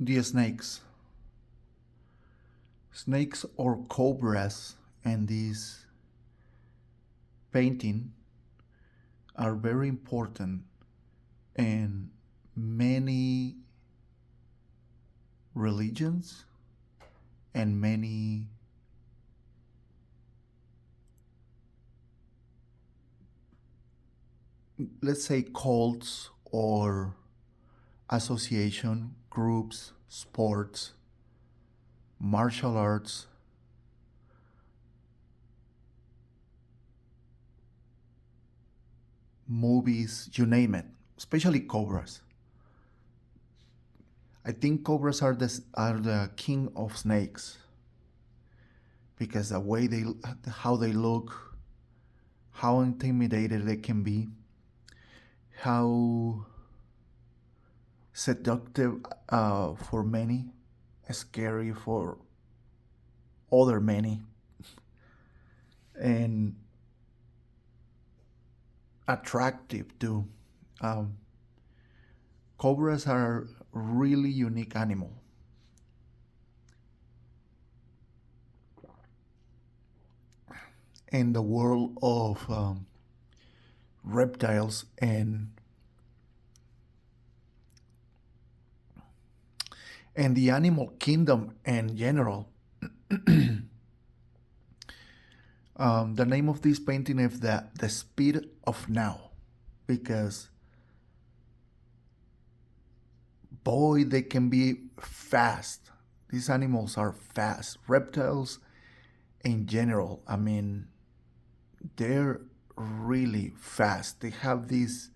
The snakes or cobras, and this painting are very important in many religions and many, let's say, cults or association groups, sports, martial arts, movies, you name it, especially cobras. I think cobras are the king of snakes because the way how they look, how intimidated they can be, how seductive for many, scary for other many, and attractive too. Um, Cobras are really unique animal. In the world of reptiles and the animal kingdom in general. The name of this painting is the speed of now, because boy, they can be fast. These animals are fast. Reptiles in general, I mean, they're really fast. They have this,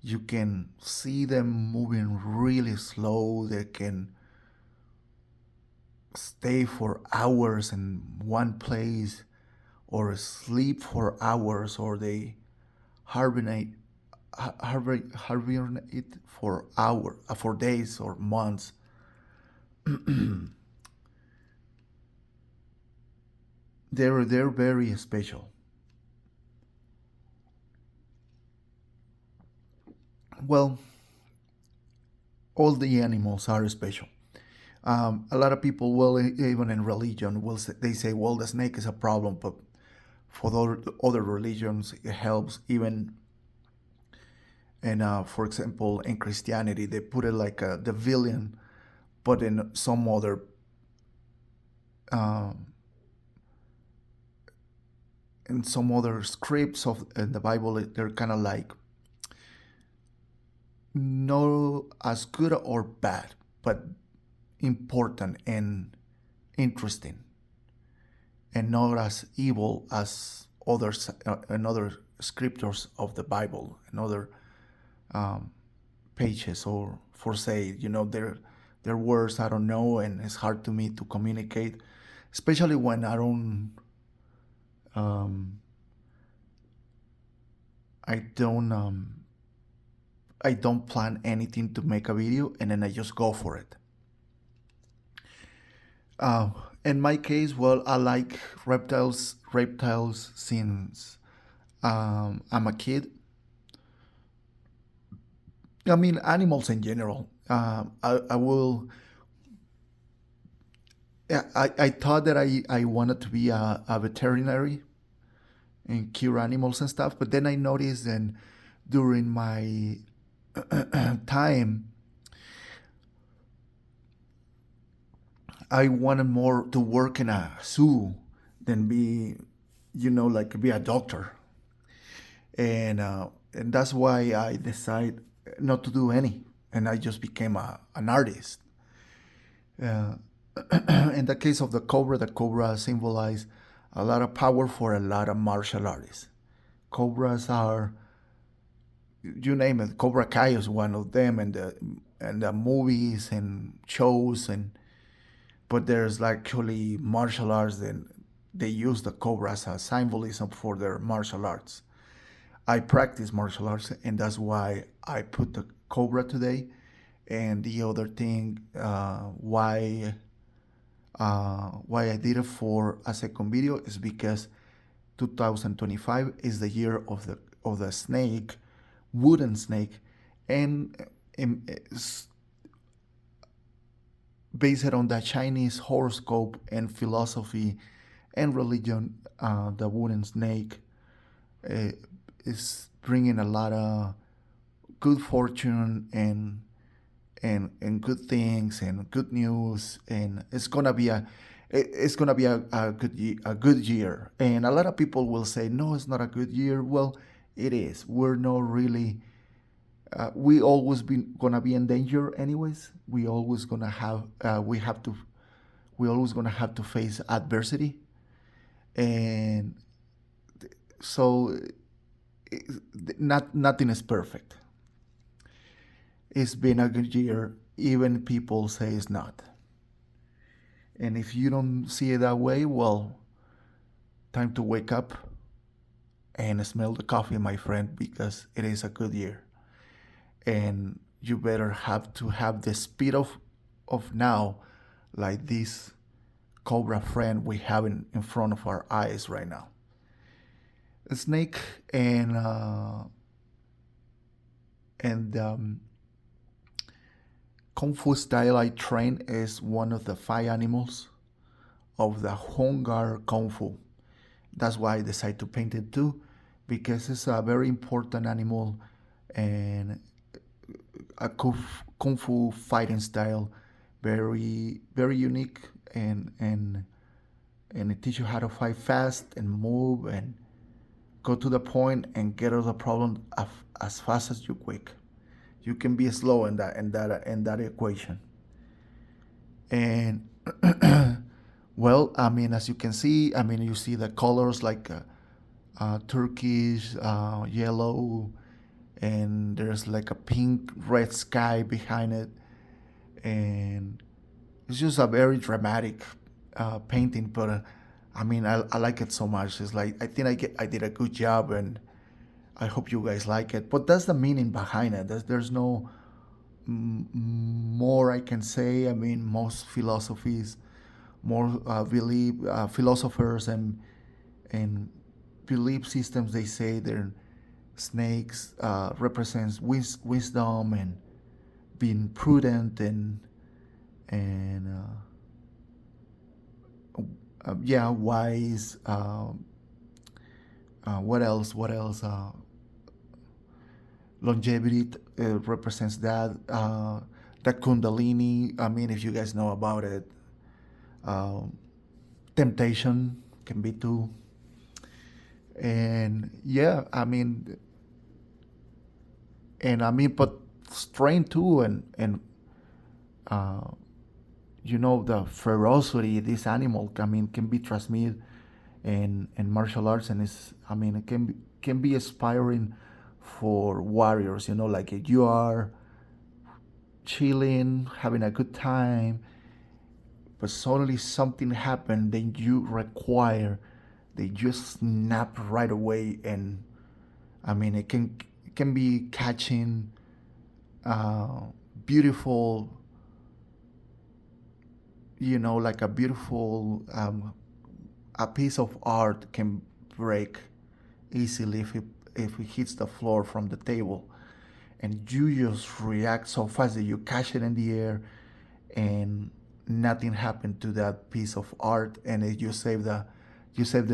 you can see them moving really slow. They can stay for hours in one place or sleep for hours, or they hibernate hibernate for for days or months. They're very special. Well, all the animals are special. A lot of people, well, even in religion, will say, they say, well, the snake is a problem, but for the other religions, it helps. Even, and for example, in Christianity, they put it like the villain, but in some other um, scripts of in the Bible, they're kind of like no as good or bad, but important and interesting, and not as evil as others and other scriptures of the Bible and other um, pages, or for say, their words I don't know, and it's hard to me to communicate, especially when um, I don't I don't plan anything to make a video, and then I just go for it. Uh, in my case, well, I like reptiles since I'm a kid. I mean, animals in general. I will. Yeah, I thought that I wanted to be a veterinary and cure animals and stuff, but then I noticed that during my time, I wanted more to work in a zoo than be, like be a doctor, and that's why I decided not to do any, and I just became an artist. Uh, in the case of the cobra symbolize a lot of power for a lot of martial artists. Cobras are, you name it. Cobra Kai is one of them, and the movies and shows, and but there's actually martial arts, and they use the cobra as a symbolism for their martial arts. I practice martial arts, and that's why I put the cobra today. And the other thing, why I did it for a second video is because 2025 is the year of the snake, wooden snake, and based on the Chinese horoscope and philosophy and religion, the wooden snake uh, is bringing a lot of good fortune and good things and good news, and it's gonna be a good year. And a lot of people will say, no, it's not a good year. Well, it is. We're not really. We always been gonna be in danger, anyways. We always gonna have. We have to. We always gonna have to face adversity, and so not nothing is perfect. It's been a good year. Even people say it's not. And if you don't see it that way, well, time to wake up and smell the coffee, my friend, because it is a good year. And you better have to have the speed of now, like this cobra friend we have in front of our eyes right now. A snake and Kung Fu style I train is one of the five animals of the Hongar Kung Fu. That's why I decided to paint it too, because it's a very important animal and a Kung Fu fighting style, very unique, and it teaches you how to fight fast and move and go to the point and get out of the problem as fast as you quick. You can be slow in that equation. And well, I mean, as you can see, I mean, you see the colors like turquoise, yellow, and there's like a pink, red sky behind it, and it's just a very dramatic painting. But I mean, I like it so much. It's like I think I did a good job, and I hope you guys like it. But that's the meaning behind it. There's no more I can say. I mean, most philosophies, more believe philosophers and belief systems, they say their snakes represents wisdom and being prudent and yeah, wise. What else? What else? Longevity represents that. The Kundalini. I mean, if you guys know about it, um, temptation can be too. And yeah, but strength too, and uh, the ferocity this animal, I mean, can be transmitted in martial arts, and it's, I mean, it can be inspiring for warriors. Like if you are chilling, having a good time, but suddenly something happened, then you require they just snap right away, and I mean, it can be catching uh, beautiful, like a beautiful a piece of art can break easily if it hits the floor from the table, and you just react so fast that you catch it in the air, and nothing happened to that piece of art, and you save the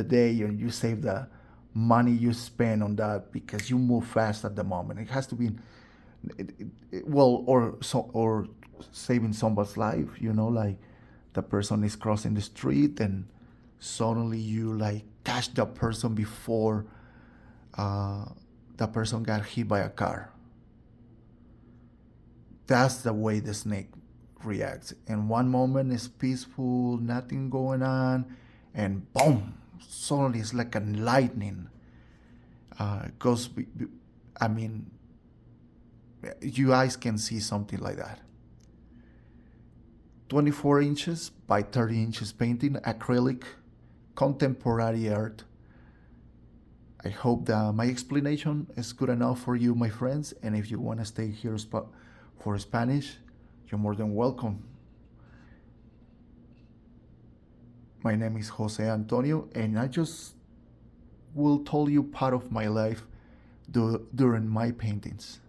day, and you save the money you spend on that because you move fast at the moment. It has to be well, or saving someone's life. Like the person is crossing the street, and suddenly you like catch the person before uh, the person got hit by a car. That's the way the snake reacts. And one moment is peaceful, nothing going on, and boom, suddenly it's like a lightning. It goes, I mean, you eyes can see something like that. 24 inches by 30 inches painting, acrylic, contemporary art. I hope that my explanation is good enough for you, my friends. And if you want to stay here for Spanish, you're more than welcome. My name is Jose Antonio, and I just will tell you part of my life during my paintings.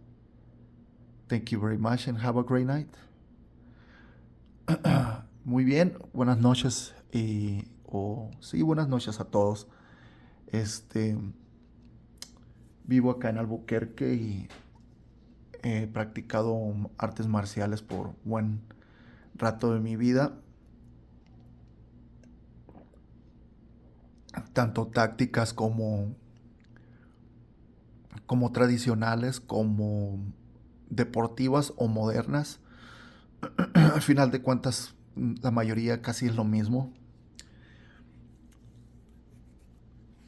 Thank you very much, and have a great night. Muy bien, buenas noches sí, buenas noches a todos. Este, Vivo acá en Albuquerque y he practicado artes marciales por buen rato de mi vida, tanto tácticas como tradicionales, como deportivas o modernas. Al final de cuentas, la mayoría casi es lo mismo.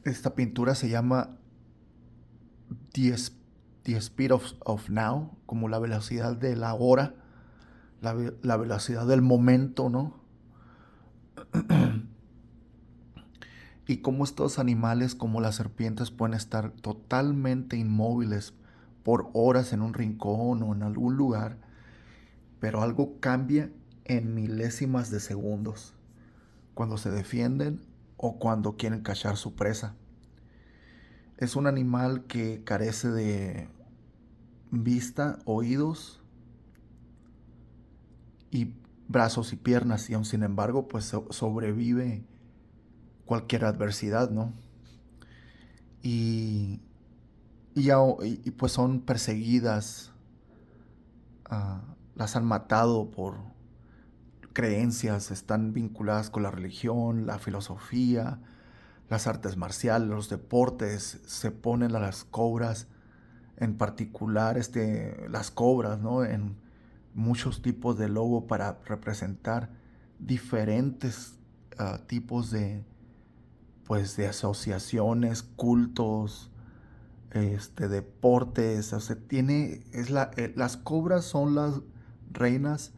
Esta pintura se llama The, the Speed of Now, como la velocidad de la hora, la velocidad del momento, ¿no? Y cómo estos animales, como las serpientes, pueden estar totalmente inmóviles por horas en un rincón o en algún lugar, pero algo cambia en milésimas de segundos, cuando se defienden o cuando quieren cazar su presa. Es un animal que carece de vista, oídos y brazos y piernas, y aun sin embargo, pues sobrevive cualquier adversidad, ¿no? Y, pues son perseguidas, las han matado por creencias, están vinculadas con la religión, la filosofía, las artes marciales, los deportes, se ponen a las cobras, en particular las cobras, ¿no? En muchos tipos de logo para representar diferentes tipos de asociaciones, cultos, deportes. O sea, las cobras son las reinas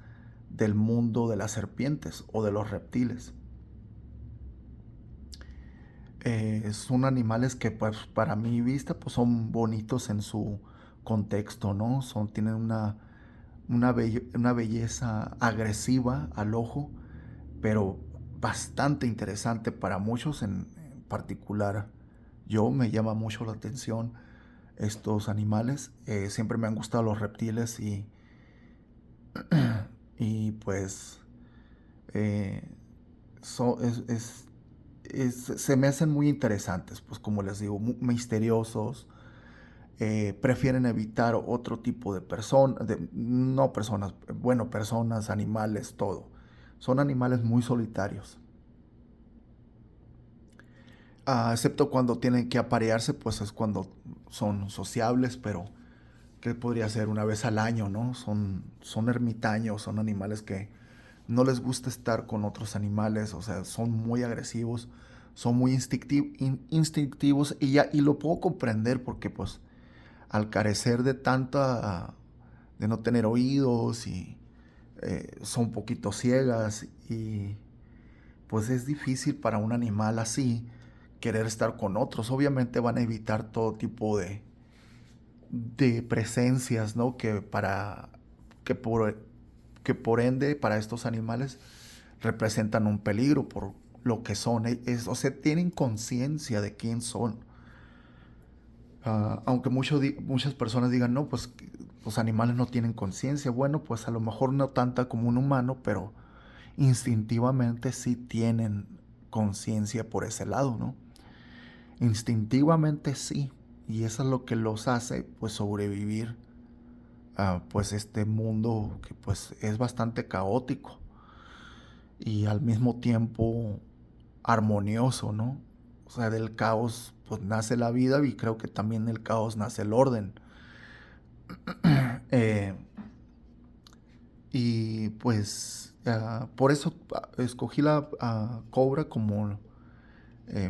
del mundo de las serpientes o de los reptiles. Son animales que, pues, para mi vista, pues son bonitos en su contexto, ¿no? Tienen una belleza agresiva al ojo, pero bastante interesante para muchos, en particular yo. Me llama mucho la atención estos animales. Siempre me han gustado los reptiles y pues eh, so- se me hacen muy interesantes, pues como les digo, misteriosos. Prefieren evitar otro tipo de personas, no personas, bueno, personas, animales, todo. Son animales muy solitarios. Excepto cuando tienen que aparearse, pues es cuando son sociables, pero que podría ser una vez al año, ¿no? Son ermitaños, son animales que no les gusta estar con otros animales, o sea, son muy agresivos, son muy instintivos, y lo puedo comprender porque pues al carecer de no tener oídos, y son un poquito ciegas, y pues es difícil para un animal así querer estar con otros. Obviamente van a evitar todo tipo de presencias, ¿no? Que por, que por ende para estos animales representan un peligro por lo que son. O sea, tienen conciencia de quién son. Aunque muchas personas digan, no, pues los animales no tienen conciencia. Bueno, pues a lo mejor no tanta como un humano, pero instintivamente sí tienen conciencia por ese lado, ¿no? Instintivamente sí. Y eso es lo que los hace, pues, sobrevivir a pues este mundo que pues es bastante caótico y al mismo tiempo armonioso, ¿no? O sea, del caos pues nace la vida, y creo que también del caos nace el orden. Eh, y pues por eso escogí la cobra como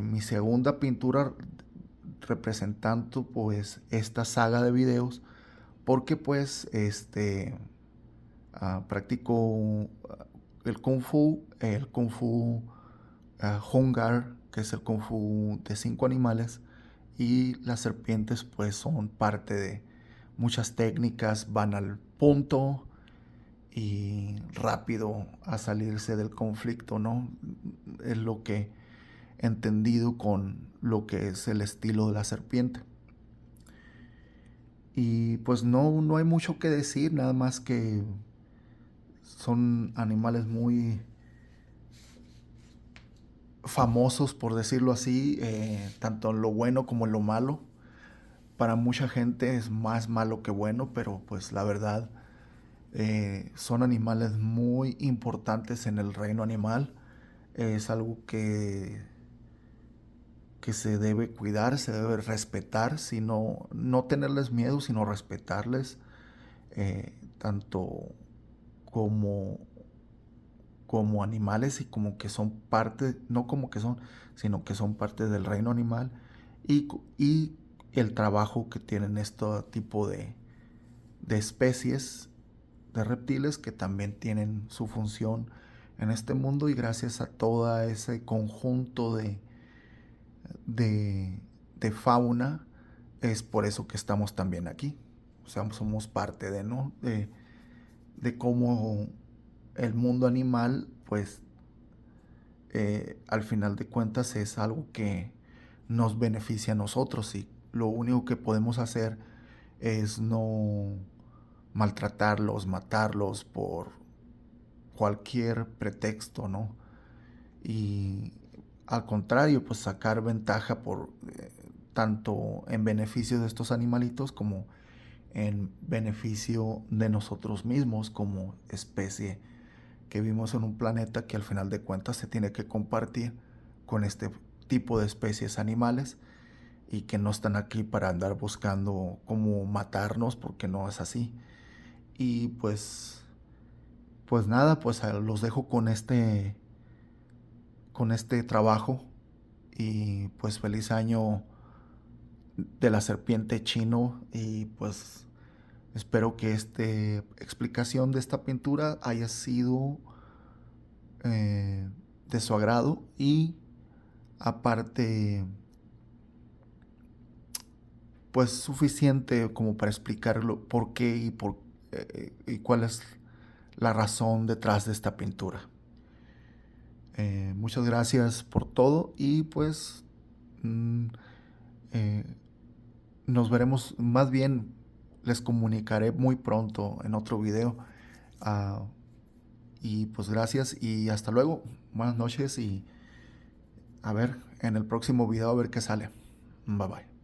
mi segunda pintura, representando pues esta saga de videos, porque pues practico el kung fu Hungar, que es el kung fu de 5 animales, y las serpientes pues son parte de muchas técnicas, van al punto y rápido a salirse del conflicto, ¿no? Es lo que he entendido con lo que es el estilo de la serpiente. Y pues no hay mucho que decir, nada más que son animales muy famosos, por decirlo así, tanto en lo bueno como en lo malo. Para mucha gente es más malo que bueno, pero pues la verdad son animales muy importantes en el reino animal. Es algo que se debe cuidar, se debe respetar, sino no tenerles miedo, sino respetarles, tanto como, como animales y como que son parte, no como que son, sino que son parte del reino animal y el trabajo que tienen este tipo de especies de reptiles que también tienen su función en este mundo y gracias a todo ese conjunto de, de fauna es por eso que estamos también aquí. O sea, somos parte de, ¿no? De cómo el mundo animal, pues, al final de cuentas es algo que nos beneficia a nosotros y lo único que podemos hacer es no maltratarlos, matarlos por cualquier pretexto, ¿no? Y al contrario, pues sacar ventaja por tanto en beneficio de estos animalitos como en beneficio de nosotros mismos como especie que vivimos en un planeta que al final de cuentas se tiene que compartir con este tipo de especies animales y que no están aquí para andar buscando cómo matarnos porque no es así. Y pues nada, pues los dejo con este trabajo y pues feliz año de la serpiente chino y pues espero que esta explicación de esta pintura haya sido de su agrado y aparte pues suficiente como para explicarlo por qué y cuál es la razón detrás de esta pintura. Muchas gracias por todo y pues mm, eh, nos veremos, más bien les comunicaré muy pronto en otro video. Uh, y pues gracias y hasta luego. Buenas noches y a ver en el próximo video a ver qué sale. Bye bye.